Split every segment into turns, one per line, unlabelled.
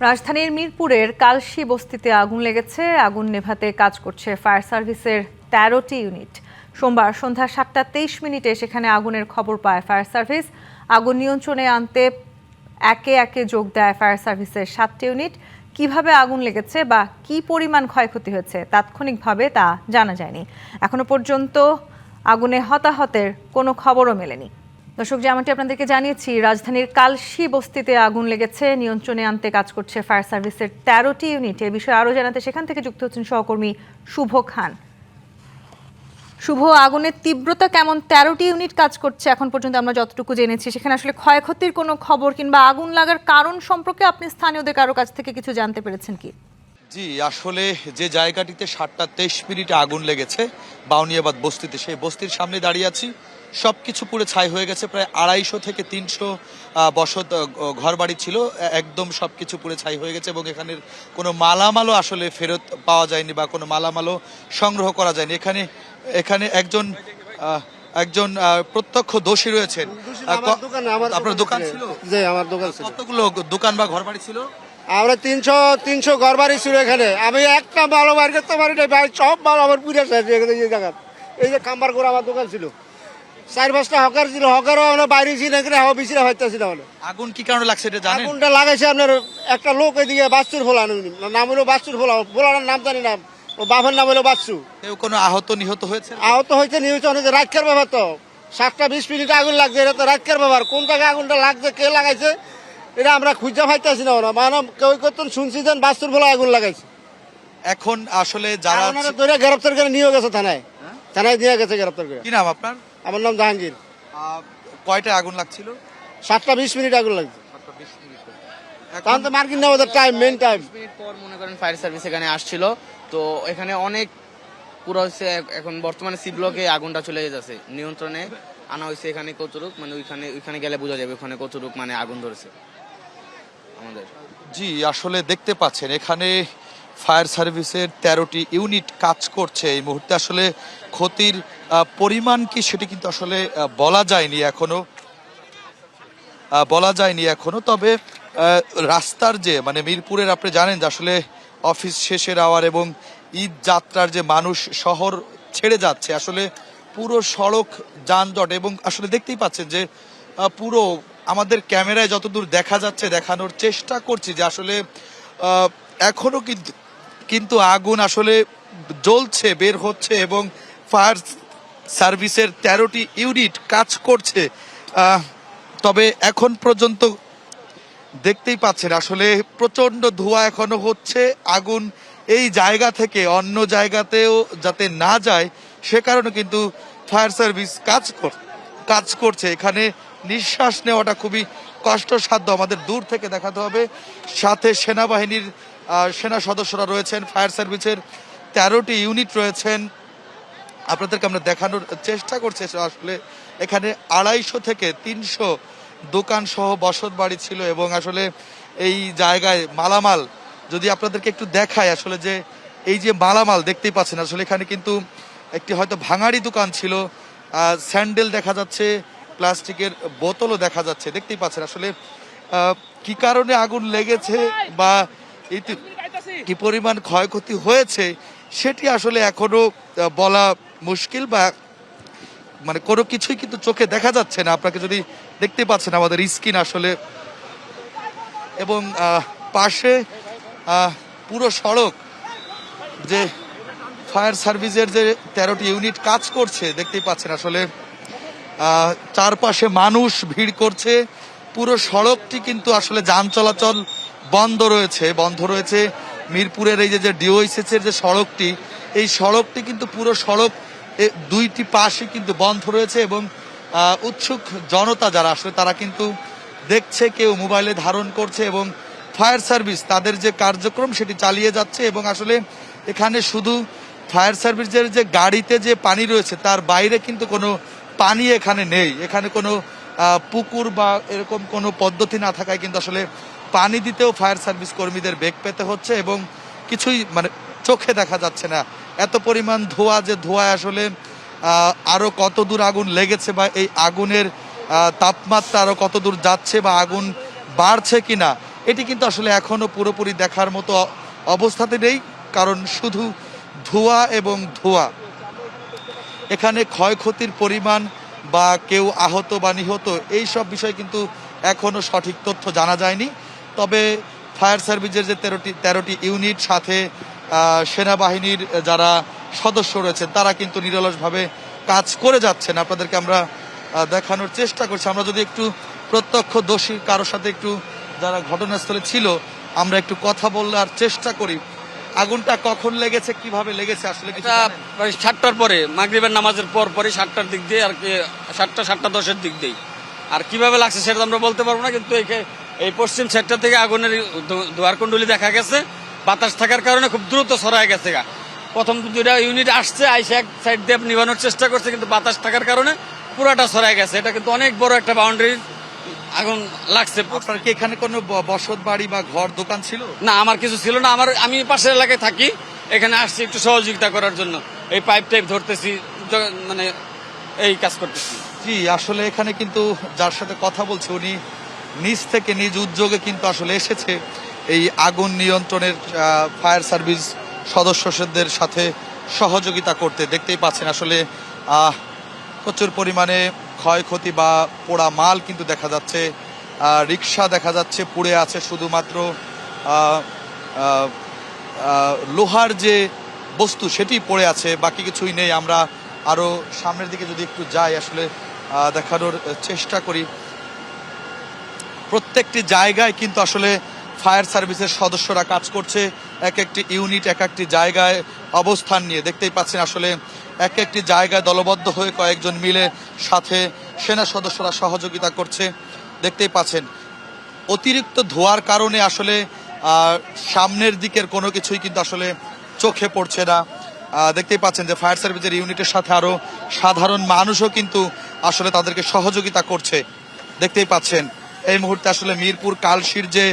রাজধানীর মিরপুরের কালশী বস্তিতে আগুন লেগেছে। আগুন নেভাতে কাজ করছে ফায়ার সার্ভিসের ১৩টি ইউনিট। সোমবার সন্ধ্যা ৭টা ২৩ মিনিটে সেখানে আগুনের খবর পায় ফায়ার সার্ভিস। আগুন নিয়ন্ত্রণে আনতে একে একে যোগ দেয় ফায়ার সার্ভিসের ৭টি ইউনিট। কিভাবে আগুন লেগেছে বা কি পরিমাণ ক্ষয়ক্ষতি হয়েছে তাৎক্ষণিকভাবে তা জানা যায়নি। এখনো পর্যন্ত আগুনে হতাহতের কোনো খবরও মেলেনি। দর্শক, যেমনটি আপনাদেরকে জানিয়েছি, রাজধানীর কালশী বস্তিতে আগুন লেগেছে। নিয়ন্ত্রণে আনতে কাজ করছে ফায়ার সার্ভিসের ১৩টি ইউনিট। এ বিষয়ে আরও জানাতে সেখান থেকে যুক্ত হচ্ছেন সহকর্মী শুভ খান। শুভ, আগুনের তীব্রতা কেমন? ১৩টি ইউনিট কাজ করছে এখন পর্যন্ত আমরা যতটুকু জেনেছি। সেখানে আসলে ক্ষয়ক্ষতির কোনো খবর কিংবা আগুন লাগার কারণ সম্পর্কে আপনি স্থানীয়দের কারো কাছ থেকে কিছু জানতে পেরেছেন কি?
জি, আসলে যে জায়গাটিতে ৭টা ২৩ মিনিটে আগুন লেগেছে বাউনিয়াবাদ বস্তিতে, সেই বস্তির সামনে দাঁড়িয়ে আছি। সবকিছু পুরো ছাই হয়ে গেছে। প্রায় ২৫০ থেকে ৩০০ বসত ঘর বাড়ি ছিল, একদম সবকিছু পুরো ছাই হয়ে গেছে এবং এখানের কোনো মালামালও আসলে ফেরত পাওয়া যায়নি বা কোনো মালামালও সংগ্রহ করা যায়নি। এখানে একজন একজন প্রত্যক্ষ দোষী রয়েছেন। আপনার দোকান ছিল?
জি, আমার দোকান ছিল।
কতগুলো দোকান বা ঘর বাড়ি ছিল?
আমরা ৩০০ ঘর বাড়ি ছিল এখানে। আমি একটা মালও বার করতে পারি না ভাই, সব মাল আমার পুড়ে শেষ হয়ে গেছে। এই জায়গা এই যে কাম্বার করে আমার দোকান ছিল, ৪-৫টা হকার ছিল, হকারও আমরা বাইরে ছিল এখানে, হাওয়া বিছিয়ে হইতেছিল।
আগুন কি কারণে লাগছে এটা জানেন?
আগুনটা লাগাইছে আপনার একটা লোক এদিকে বাচ্চুর ফোলা, নাম হলো বাচ্চুর ফোলা, ফোলার নাম জানি না, ও বাবার নাম হলো বাচ্চু।
কেউ কোনো আহত নিহত হয়েছে?
আহত হয়েছে নিহত হয়েছে। রাতকার ব্যাপার তো, ৭টা ২০ মিনিটে আগুন লাগছে, এটা তো রাতকার ব্যাপার। কোন জায়গায় আগুনটা লাগছে, কে লাগাইছে এটা আমরা খুঁজে পাইতেছি না। ওরা মানে কেউ করতেন শুনছি যেন বাস্তুর ফলে আগুন লাগাইছে।
এখন আসলে যারা
ধরে গ্রেপ্তার করে নিয়ে গেছে থানায়, থানায় নিয়ে গেছে গ্রেপ্তার করে।
কি নাম আপনার?
আমার নাম জাহাঙ্গীর।
কয়টায় আগুন লাগছিল?
৭টা ২০ মিনিট আগুন লাগছে। তখন তো মার্কিন নেওয়া টাইম, মেন টাইম।
মিনিট পর মনে করেন ফায়ার সার্ভিস এখানে আসছিল। তো এখানে অনেক পুরো হচ্ছে, এখন বর্তমানে সি ব্লকে আগুনটা চলে যাচ্ছে, নিয়ন্ত্রণে আনা হয়েছে। এখানে কতটুক মানে ওইখানে গেলে বোঝা যাবে ওখানে কতটুক মানে আগুন ধরেছে আমাদের।
জি, আসলে দেখতে পাচ্ছেন এখানে ফায়ার সার্ভিসের ১৩টি ইউনিট কাজ করছে এই মুহূর্তে। আসলে ক্ষতির পরিমাণ কি সেটি কিন্তু আসলে বলা যায়নি এখনো। তবে রাস্তার যে মানে মিরপুরের আপনি জানেন যে আসলে অফিস শেষের আওয়ার এবং ঈদ যাত্রার যে মানুষ শহর ছেড়ে যাচ্ছে, আসলে পুরো সড়ক যানজট এবং আসলে দেখতেই পাচ্ছেন যে পুরো আমাদের ক্যামেরায় যতদূর দেখা যাচ্ছে দেখানোর চেষ্টা করছি যে আসলে এখনো কিন্তু আগুন আসলে জ্বলছে, বের হচ্ছে এবং ফায়ার সার্ভিসের ১৩টি ইউনিট কাজ করছে। তবে এখন পর্যন্ত দেখতেই পাচ্ছেন আসলে প্রচন্ড ধোঁয়া এখনো হচ্ছে। আগুন এই জায়গা থেকে অন্য জায়গাতেও যাতে না যায় সে কারণে কিন্তু ফায়ার সার্ভিস কাজ করছে। এখানে নিঃশ্বাস নেওয়াটা খুবই কষ্টসাধ্য, আমাদের দূর থেকে দেখাতে হবে। সাথে সেনাবাহিনীর সেনা সদস্যরা রয়েছেন, ফায়ার সার্ভিসের ১৩টি ইউনিট রয়েছেন। আপনাদেরকে আমরা দেখানোর চেষ্টা করছি। আসলে এখানে ২৫০ থেকে ৩০০ দোকান সহ বসত বাড়ি ছিল এবং আসলে এই জায়গায় মালামাল যদি আপনাদেরকে একটু দেখায়, আসলে যে এই যে মালামাল দেখতেই পাচ্ছেন, আসলে এখানে কিন্তু একটি হয়তো ভাঙাড়ি দোকান ছিল, স্যান্ডেল দেখা যাচ্ছে, প্লাস্টিকের বোতলও দেখা যাচ্ছে। দেখতেই পাচ্ছেন আসলে কি কারণে আগুন লেগেছে বা কি পরিমাণ ক্ষয়ক্ষতি হয়েছে সেটি আসলে এখনো বলা মুশকিল, বা মানে কোনো কিছুই কিন্তু চোখে দেখা যাচ্ছে না। আপনাকে যদি দেখতে পাচ্ছেন আমাদের স্ক্রিন আসলে, এবং পাশে পুরো সড়ক যে ফায়ার সার্ভিসের যে ১৩টি ইউনিট কাজ করছে দেখতেই পাচ্ছেন আসলে চারপাশে মানুষ ভিড় করছে। পুরো সড়কটি কিন্তু আসলে যান চলাচল বন্ধ রয়েছে। মিরপুরের এই যে ডিওএইচএস এর যে সড়কটি, এই সড়কটি কিন্তু পুরো সড়ক দুইটি পাশে কিন্তু বন্ধ রয়েছে এবং উৎসুক জনতা যারা আসলে তারা কিন্তু দেখছে, কেউ মোবাইলে ধারণ করছে এবং ফায়ার সার্ভিস তাদের যে কার্যক্রম সেটি চালিয়ে যাচ্ছে। এবং আসলে এখানে শুধু ফায়ার সার্ভিসের যে গাড়িতে যে পানি রয়েছে তার বাইরে কিন্তু কোনো পানি এখানে নেই। এখানে কোনো পুকুর বা এরকম কোনো পদ্ধতি না থাকায় কিন্তু আসলে পানি দিতেও ফায়ার সার্ভিস কর্মীদের বেগ পেতে হচ্ছে এবং কিছুই মানে চোখে দেখা যাচ্ছে না। এত পরিমাণ ধোঁয়ায় আসলে আরো কত দূর আগুন লেগেছে বা এই আগুনের তাপমাত্রা আরো কত দূর যাচ্ছে বা আগুন বাড়ছে কিনা এটি কিন্তু আসলে এখনো পুরোপুরি দেখার মতো অবস্থাতে নেই, কারণ শুধু ধোঁয়া এবং ধোঁয়া। এখানে ক্ষয়ক্ষতির পরিমাণ বা কেউ আহত বা নিহত এই সব বিষয় কিন্তু এখনো সঠিক তথ্য জানা যায়নি। তবে ফায়ার সার্ভিসের যে 13টি ইউনিট, সাথে সেনাবাহিনীর যারা সদস্য রয়েছেন, তারা কিন্তু নিরলসভাবে কাজ করে যাচ্ছেন। আপনাদেরকে আমরা দেখানোর চেষ্টা করছি। আমরা যদি একটু প্রত্যক্ষদর্শী কারোর সাথে একটু যারা ঘটনাস্থলে ছিল, আমরা একটু কথা বলার চেষ্টা করি। আগুনটা কখন লেগেছে, কিভাবে লেগেছে আসলে কিছু
এটা
জানেন?
প্রায় 7টার পরে, মাগরিবের নামাজের পরই 7টার দিক দিয়ে আর কি, 7টা 10-এর দিক দিয়ে। আর কিভাবে লাগছে সেটা তো আমরা বলতে পারবো না, কিন্তু এই পশ্চিম সাইডটা থেকে আগুনের দুয়ার কুণ্ডলি দেখা গেছে। বাতাস থাকার কারণে খুব দ্রুত ছড়ায় গেছে। প্রথম 2টা ইউনিট আসছে, আইসে এক সাইড দিয়ে নিভানোর চেষ্টা করছে, কিন্তু বাতাস থাকার কারণে পুরাটা ছড়ায় গেছে। এটা কিন্তু অনেক বড় একটা বাউন্ডারি আগুন লাগছে।
আপনার কি এখানে কোনো বসত বাড়ি বা ঘর দোকান ছিল?
না, আমার কিছু ছিল না। আমি পাশের এলাকায় থাকি, এখানে আসছি একটু সহযোগিতা করার জন্য। এই পাইপ টাইপ ধরতেছি, মানে এই কাজ করতেছি।
জি, আসলে এখানে কিন্তু যার সাথে কথা বলছি, উনি নিজ থেকে নিজ উদ্যোগে কিন্তু আসলে এসেছে এই আগুন নিয়ন্ত্রণের ফায়ার সার্ভিস সদস্যদের সাথে সহযোগিতা করতে। দেখতেই পাচ্ছেন আসলে প্রচুর পরিমাণে ক্ষয়ক্ষতি বা পোড়া মাল কিন্তু দেখা যাচ্ছে। রিক্সা দেখা যাচ্ছে পুড়ে আছে, শুধুমাত্র লোহার যে বস্তু সেটি পড়ে আছে, বাকি কিছুই নেই। আমরা আরো সামনের দিকে যদি একটু যাই, আসলে দেখানোর চেষ্টা করি। প্রত্যেকটি জায়গায় কিন্তু আসলে ফায়ার সার্ভিসের সদস্যরা কাজ করছে, এক একটি ইউনিট এক একটি জায়গায় অবস্থান নিয়ে। দেখতেই পাচ্ছেন আসলে এক একটি জায়গায় দলবদ্ধ হয়ে কয়েকজন মিলে, সাথে সেনা সদস্যরা সহযোগিতা করছে। দেখতেই পাচ্ছেন অতিরিক্ত ধোঁয়ার কারণে আসলে সামনের দিকের কোনো কিছুই কিন্তু আসলে চোখে পড়ছে না। দেখতেই পাচ্ছেন যে ফায়ার সার্ভিসের ইউনিটের সাথে আরো সাধারণ মানুষও কিন্তু আসলে তাদেরকে সহযোগিতা করছে। দেখতেই পাচ্ছেন এই মুহূর্তে আসলে মিরপুর কালশির যে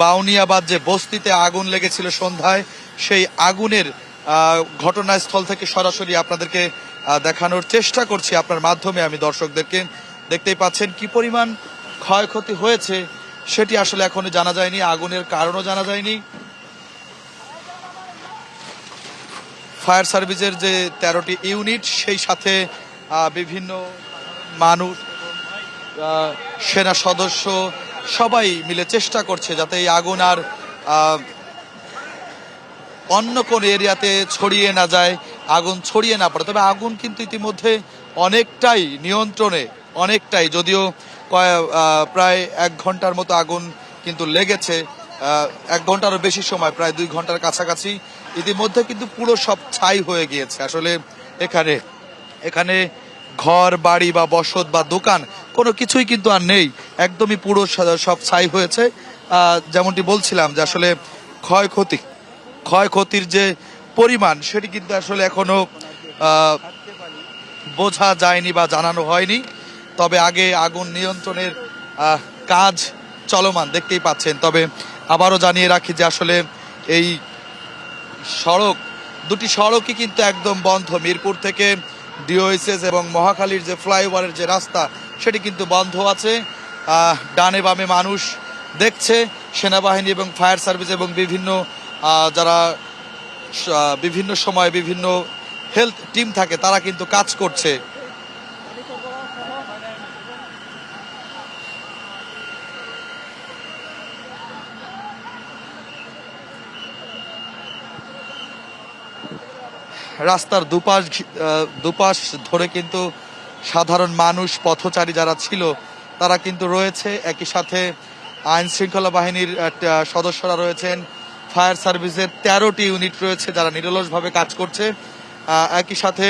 বাউনিয়াবাদ যে বস্তিতে আগুন লেগেছিল সন্ধ্যায়, সেই আগুনের ঘটনাস্থল থেকে সরাসরি আপনাদেরকে দেখানোর চেষ্টা করছি আপনার মাধ্যমে আমি দর্শকদেরকে। দেখতেই পাচ্ছেন কি পরিমাণ ক্ষয়ক্ষতি হয়েছে সেটি আসলে এখনো জানা যায়নি, আগুনের কারণও জানা যায়নি। ফায়ার সার্ভিসের যে 13টি ইউনিট, সেই সাথে বিভিন্ন মানুষ, সেনা সদস্য সবাই মিলে চেষ্টা করছে যাতে এই আগুন আর অন্য কোন এরিয়াতে ছড়িয়ে না যায়, আগুন ছড়িয়ে না পড়ে। তবে আগুন কিন্তু ইতিমধ্যে অনেকটাই নিয়ন্ত্রণে, অনেকটাই, যদিও প্রায় 1 ঘন্টার মতো আগুন কিন্তু লেগেছে, 1 ঘন্টারও বেশি সময়, প্রায় 2 ঘন্টার কাছাকাছি। ইতিমধ্যে কিন্তু পুরো সব ছাই হয়ে গিয়েছে। আসলে এখানে ঘর বাড়ি বা বসত বা দোকান কোনো কিছুই কিন্তু আর নেই, একদমই পুরো সব ছাই হয়েছে। যেমনটি বলছিলাম যে আসলে ক্ষয়ক্ষতির যে পরিমাণ সেটি কিন্তু আসলে এখনো বোঝা যায়নি বা জানানো হয়নি। তবে আগে আগুন নিয়ন্ত্রণের কাজ চলমান, দেখতেই পাচ্ছেন। তবে আবারও জানিয়ে রাখি যে আসলে এই দুটি সড়কই কিন্তু একদম বন্ধ। মিরপুর থেকে ডিওএসএস এবং মহাখালীর যে ফ্লাইওভারের যে রাস্তা, সেটি কিন্তু বন্ধ আছে। ডানে বামে মানুষ দেখছে, সেনাবাহিনী এবং ফায়ার সার্ভিস এবং বিভিন্ন যারা বিভিন্ন সময় বিভিন্ন হেলথ টিম থাকে, তারা কিন্তু কাজ করছে। রাস্তার দুপাশ ধরে কিন্তু সাধারণ মানুষ, পথচারী যারা ছিল তারা কিন্তু রয়েছে। একই সাথে আইন শৃঙ্খলা বাহিনীর সদস্যরা রয়েছেন, ফায়ার সার্ভিসের 13টি ইউনিট রয়েছে যারা নিরলসভাবে কাজ করছে। একই সাথে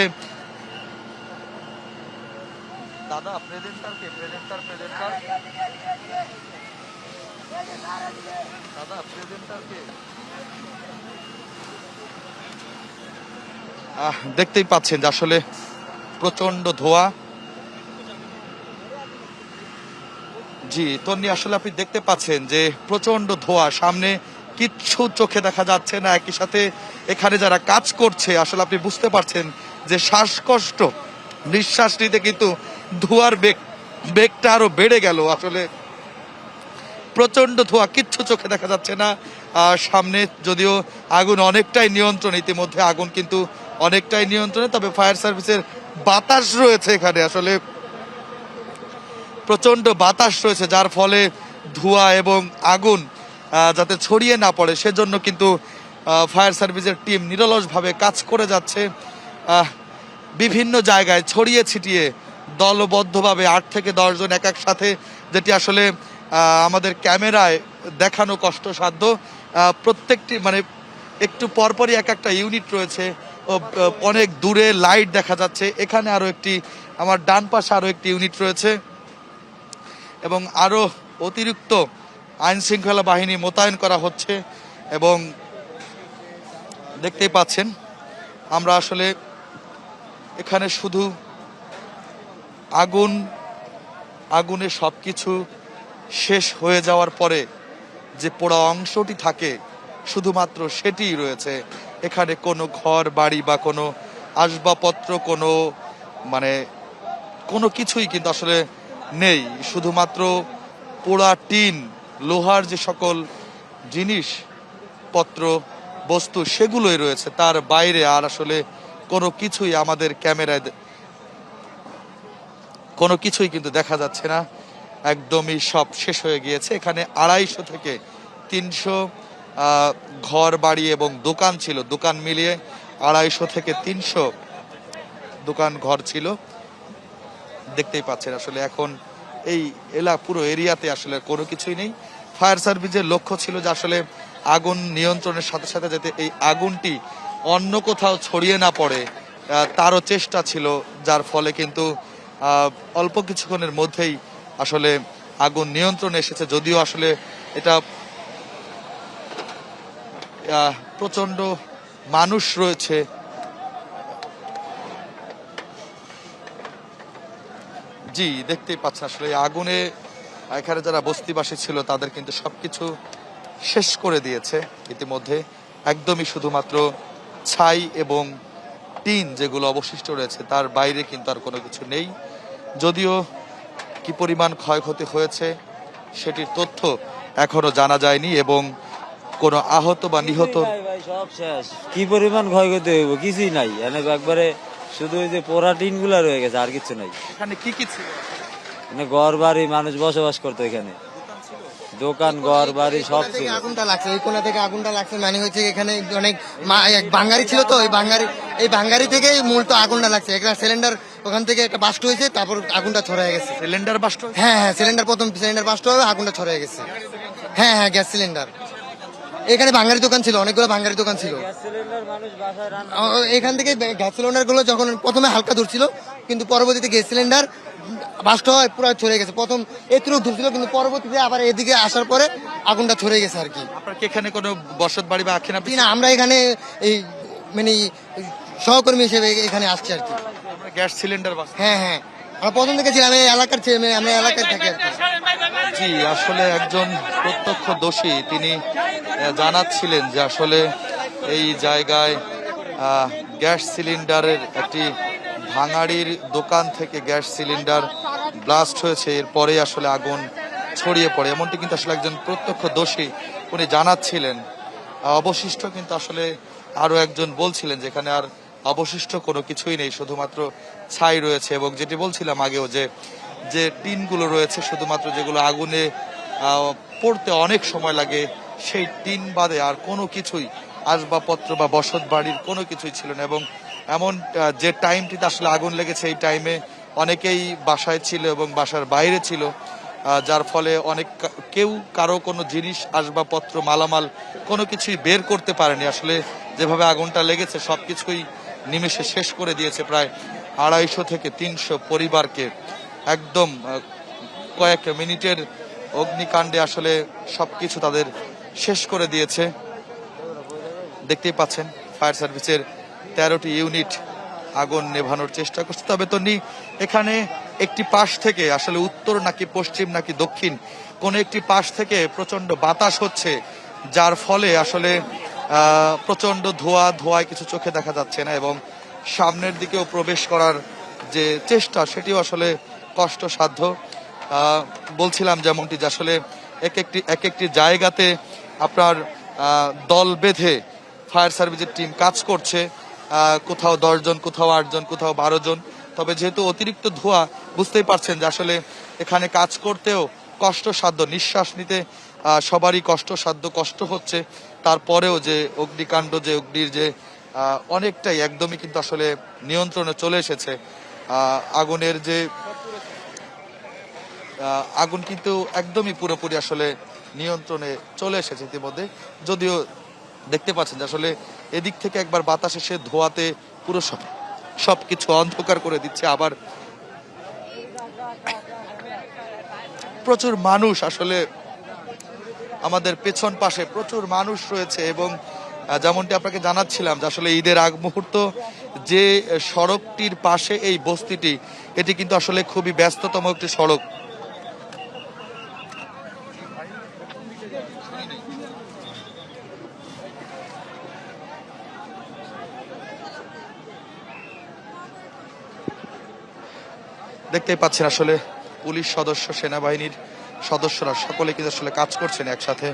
দাদা দেখতেই পাচ্ছেন যে আসলে প্রচন্ড ধোঁয়া। জি তন্নি, আসলে আপনি দেখতে পাচ্ছেন যে প্রচন্ড ধোঁয়া, সামনে কিচ্ছু চোখে দেখা যাচ্ছে না। একই সাথে এখানে যারা কাজ করছে, আসলে আপনি বুঝতে পারছেন যে শ্বাসকষ্ট, নিঃশ্বাস নিতে কিন্তু ধোঁয়ার বেগটা আরো বেড়ে গেল। আসলে প্রচন্ড ধোঁয়া, কিচ্ছু চোখে দেখা যাচ্ছে না। সামনে যদিও আগুন অনেকটাই নিয়ন্ত্রণ, ইতিমধ্যে আগুন কিন্তু অনেকটাই নিয়ন্ত্রণে, তবে ফায়ার সার্ভিসের বাতাস রয়েছে এখানে, আসলে প্রচন্ড বাতাস রয়েছে, যার ফলে ধোঁয়া এবং আগুন যাতে ছড়িয়ে না পড়ে সেজন্য কিন্তু ফায়ার সার্ভিসের টিম নিরলসভাবে কাজ করে যাচ্ছে। বিভিন্ন জায়গায় ছড়িয়ে ছিটিয়ে দলবদ্ধভাবে 8 থেকে 10 জন এক সাথে, যেটি আসলে আমাদের ক্যামেরায় দেখানো কষ্টসাধ্য। প্রত্যেকটি মানে একটু পরপরই একটা ইউনিট রয়েছে, অনেক দূরে লাইট দেখা যাচ্ছে। এখানে আরও একটি, আমার ডান পাশে আরও একটি ইউনিট রয়েছে এবং আরও অতিরিক্ত আইন শৃঙ্খলা বাহিনী মোতায়েন করা হচ্ছে। এবং দেখতেই পাচ্ছেন আমরা আসলে এখানে শুধু আগুনে সব কিছু শেষ হয়ে যাওয়ার পরে যে পোড়া অংশটি থাকে শুধুমাত্র সেটিই রয়েছে। এখানে কোনো ঘর বাড়ি বা কোনো আসবাবপত্র কোনো কিছুই কিন্তু আসলে নেই, শুধুমাত্র পোড়া টিন, লোহার যে সকল জিনিসপত্র বস্তু সেগুলোই রয়েছে, তার বাইরে আর আসলে কোনো কিছুই আমাদের ক্যামেরায় কোনো কিছুই কিন্তু দেখা যাচ্ছে না। একদমই সব শেষ হয়ে গিয়েছে। এখানে 250 থেকে 300 ঘর বাড়ি এবং দোকান ছিল, দোকান মিলিয়ে 250 থেকে 300 দোকান ঘর ছিল। দেখতেই পাচ্ছেন আসলে এখন এই পুরো এরিয়াতে আসলে কোনো কিছুই নেই। ফায়ার সার্ভিসের লক্ষ্য ছিল যে আসলে আগুন নিয়ন্ত্রণের সাথে সাথে যাতে এই আগুনটি অন্য কোথাও ছড়িয়ে না পড়ে তারও চেষ্টা ছিল, যার ফলে কিন্তু অল্প কিছুক্ষণের মধ্যেই আসলে আগুন নিয়ন্ত্রণে এসেছে। যদিও আসলে এটা প্রচন্ড মানুষ রয়েছে, জি দেখতেই পাচ্ছেন আসলে আগুনে এখানে যারা বস্তিবাসী ছিল তাদের কিন্তু সবকিছু শেষ করে দিয়েছে ইতিমধ্যে। একদমই শুধুমাত্র ছাই এবং টিন যেগুলো অবশিষ্ট রয়েছে, তার বাইরে কিন্তু আর কোনো কিছু নেই। যদিও কি পরিমাণ ক্ষয়ক্ষতি হয়েছে সেটির তথ্য এখনো জানা যায়নি এবং কোনো আহত বা নিহত
সব শেষ। কি পরিমাণ ক্ষয়ক্ষতি হইব কিছুই নাই, একবারে শুধু ওই যে পোড়া টিন গুলা রয়ে গেছে, আর কিছু নাই।
এখানে কি কি ছিল?
ঘর বাড়ি, মানুষ বসবাস করতো এখানে, দোকান ঘর বাড়ি সব ছিল।
আগুনটা লাগছে এই কোণা থেকে, আগুনটা লাগছে মানে হচ্ছে এখানে অনেক বাঙ্গারি ছিল, তো এই বাঙ্গারি থেকে মূলত আগুনটা লাগছে। একটা সিলিন্ডার ওখান থেকে একটা বাস্ট হয়েছে, তারপর আগুনটা ছড়ায় গেছে।
Cylinder burst?
হ্যাঁ, প্রথম সিলিন্ডার বাস্ট হবে, আগুনটা ছড়ায় গেছে। হ্যাঁ, গ্যাস সিলিন্ডার। এখানে বাঙ্গারি দোকান ছিল, অনেকগুলো বাঙ্গারি দোকান ছিল। এখান থেকে গ্যাস সিলিন্ডার গুলো যখন প্রথমে হালকা ধরছিল, কিন্তু পরবর্তীতে গ্যাস সিলিন্ডার বাস্ট হয় পুরো ছড়ে গেছে। প্রথম এতটুকু ধরছিল, কিন্তু পরবর্তীতে আবার এদিকে আসার পরে আগুনটা ছড়ে গেছে আর কি।
আপনার কি এখানে কোনো বসত বাড়ি বা আখিনা?
না, আমরা এখানে এই মানে সহকর্মী হিসেবে এখানে আসছি আর কি।
গ্যাস সিলিন্ডার বাস?
হ্যাঁ, আমরা প্রথম থেকে ছিলাম এই এলাকার ছেলে, আমরা এলাকায় থাকি আর কি।
জি, আসলে একজন প্রত্যক্ষদর্শী তিনি জানাচ্ছিলেন যে আসলে এই জায়গায় গ্যাস সিলিন্ডারের একটি ভাঙাড়ির দোকান থেকে গ্যাস সিলিন্ডার ব্লাস্ট হয়েছে, এরপরে আসলে আগুন ছড়িয়ে পড়ে, এমনটি কিন্তু আসলে একজন প্রত্যক্ষদর্শী উনি জানাচ্ছিলেন। অবশিষ্ট কিন্তু আসলে আরো একজন বলছিলেন যে এখানে আর অবশিষ্ট কোনো কিছুই নেই, শুধুমাত্র ছাই রয়েছে। এবং যেটি বলছিলাম আগেও যে টিনগুলো রয়েছে, শুধুমাত্র যেগুলো আগুনে পড়তে অনেক সময় লাগে, সেই টিন বাদে আর কোনো কিছুই আসবাবপত্র বা বসত বাড়ির কোনো কিছুই ছিল না। এবং এমন যে টাইমটিতে আসলে আগুন লেগেছে এই টাইমে অনেকেই বাসায় ছিল এবং বাসার বাইরে ছিল, যার ফলে কেউ কারো কোনো জিনিস আসবাবপত্র মালামাল কোনো কিছুই বের করতে পারেনি। আসলে যেভাবে আগুনটা লেগেছে সবকিছুই নিমেষে শেষ করে দিয়েছে। প্রায় 250 থেকে 300 পরিবারকে একদম কয়েক মিনিটের অগ্নিকাণ্ডে আসলে সবকিছু তাদের শেষ করে দিয়েছে। দেখতেই পাচ্ছেন ফায়ার সার্ভিসের 13টি ইউনিট আগুন নেভানোর চেষ্টা করছে। তবে এখানে একটি পাশ থেকে আসলে উত্তর নাকি পশ্চিম নাকি দক্ষিণ কোন একটি পাশ থেকে প্রচন্ড বাতাস হচ্ছে, যার ফলে আসলে প্রচন্ড ধোঁয়ায় কিছু চোখে দেখা যাচ্ছে না এবং সামনের দিকেও প্রবেশ করার যে চেষ্টা সেটিও আসলে কষ্টসাধ্য। বলছিলাম যেমনটি যে আসলে এক একটি জায়গাতে আপনার দল বেঁধে ফায়ার সার্ভিসের টিম কাজ করছে। কোথাও 10 জন, কোথাও 8 জন, কোথাও 12 জন। তবে যেহেতু অতিরিক্ত ধোঁয়া, বুঝতেই পারছেন যে আসলে এখানে কাজ করতেও কষ্টসাধ্য, নিঃশ্বাস নিতে সবারই কষ্টসাধ্য, কষ্ট হচ্ছে। তারপরেও যে অগ্নিকাণ্ড, যে অগ্নির যে অনেকটাই একদমই কিন্তু আসলে নিয়ন্ত্রণে চলে এসেছে। আগুনের যে আগুন কিন্তু একদমই পুরোপুরি আসলে নিয়ন্ত্রণে চলে এসেছে ইতিমধ্যে। যদিও দেখতে পাচ্ছেন যে আসলে এদিক থেকে একবার বাতাস এসে ধোঁয়াতে পুরো সবকিছু অন্ধকার করে দিচ্ছে। আবার প্রচুর মানুষ, আসলে আমাদের পেছন পাশে প্রচুর মানুষ রয়েছে এবং যেমনটি আপনাকে জানাচ্ছিলাম যে আসলে ঈদের আগ মুহূর্ত যে সড়কটির পাশে এই বস্তিটি, এটি কিন্তু আসলে খুবই ব্যস্ততম একটি সড়ক। দেখতেই পাচ্ছেন আসলে পুলিশ সদস্য, সেনাবাহিনীর সদস্যরা সকলে কিন্তু আসলে কাজ করছেন একসাথে।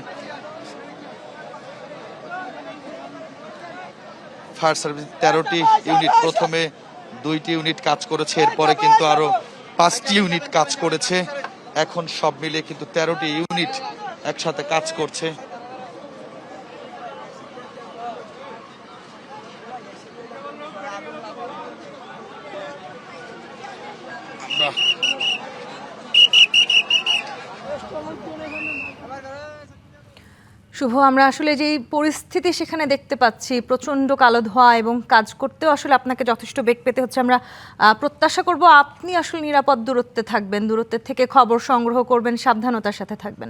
ফায়ার সার্ভিস 13টি ইউনিট, প্রথমে 2টি ইউনিট কাজ করেছে, এরপরে কিন্তু আরো 5টি ইউনিট কাজ করেছে। এখন সব মিলিয়ে কিন্তু 13টি ইউনিট একসাথে কাজ করছে।
শুভ, আমরা আসলে যেই পরিস্থিতি সেখানে দেখতে পাচ্ছি, প্রচণ্ড কালো ধোঁয়া এবং কাজ করতেও আসলে আপনাকে যথেষ্ট বেগ পেতে হচ্ছে। আমরা প্রত্যাশা করব আপনি আসলে নিরাপদ দূরত্বে থাকবেন, দূরত্বের থেকে খবর সংগ্রহ করবেন, সাবধানতার সাথে থাকবেন।